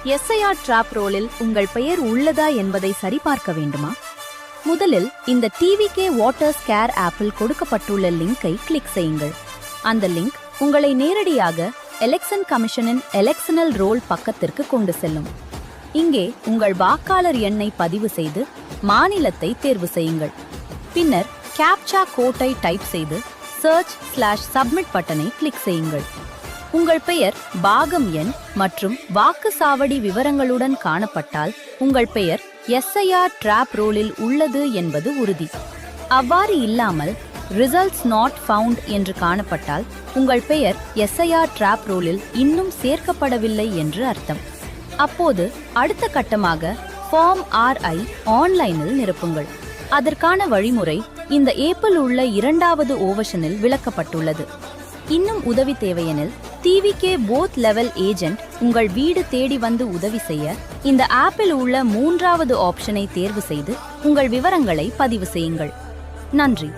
SIR drop ரோலில் உங்கள் பெயர் உள்ளதா என்பதை சரிபார்க்க வேண்டுமா? முதலில் இந்த டிவிகே வாட்டர் ஸ்கேர் ஆப்பில் கொடுக்கப்பட்டுள்ள லிங்கை கிளிக் செய்யுங்கள். அந்த லிங்க் உங்களை நேரடியாக எலெக்ஷன் கமிஷனின் எலெக்ஷனல் ரோல் பக்கத்திற்கு கொண்டு செல்லும். இங்கே உங்கள் வாக்காளர் எண்ணை பதிவு செய்து மாநிலத்தை தேர்வு செய்யுங்கள். பின்னர் கேப்சா கோட்டை டைப் செய்து search/submit பட்டனை கிளிக் செய்யுங்கள். உங்கள் பெயர் பாகம் எண் மற்றும் வாக்குச்சாவடி விவரங்களுடன் காணப்பட்டால் உங்கள் பெயர் எஸ்ஐஆர் டிராப் ரோலில் உள்ளது என்பது உறுதி. அவ்வாறு இல்லாமல் ரிசல்ட்ஸ் நாட் ஃபவுண்ட் என்று காணப்பட்டால் உங்கள் பெயர் எஸ்ஐஆர் டிராப் ரோலில் இன்னும் சேர்க்கப்படவில்லை என்று அர்த்தம். அப்போது அடுத்த கட்டமாக ஃபார்ம் 6 ஆன்லைனில் நிரப்புங்கள். அதற்கான வழிமுறை இந்த ஏப்பில் உள்ள 2வது ஓவர்ஷனில் விளக்கப்பட்டுள்ளது. இன்னும் உதவி தேவையெனில் டிவிகே போத் லெவல் ஏஜென்ட் உங்கள் வீடு தேடி வந்து உதவி செய்ய இந்த ஆப்பில் உள்ள 3வது ஆப்ஷனை தேர்வு செய்து உங்கள் விவரங்களை பதிவு செய்யுங்கள். நன்றி.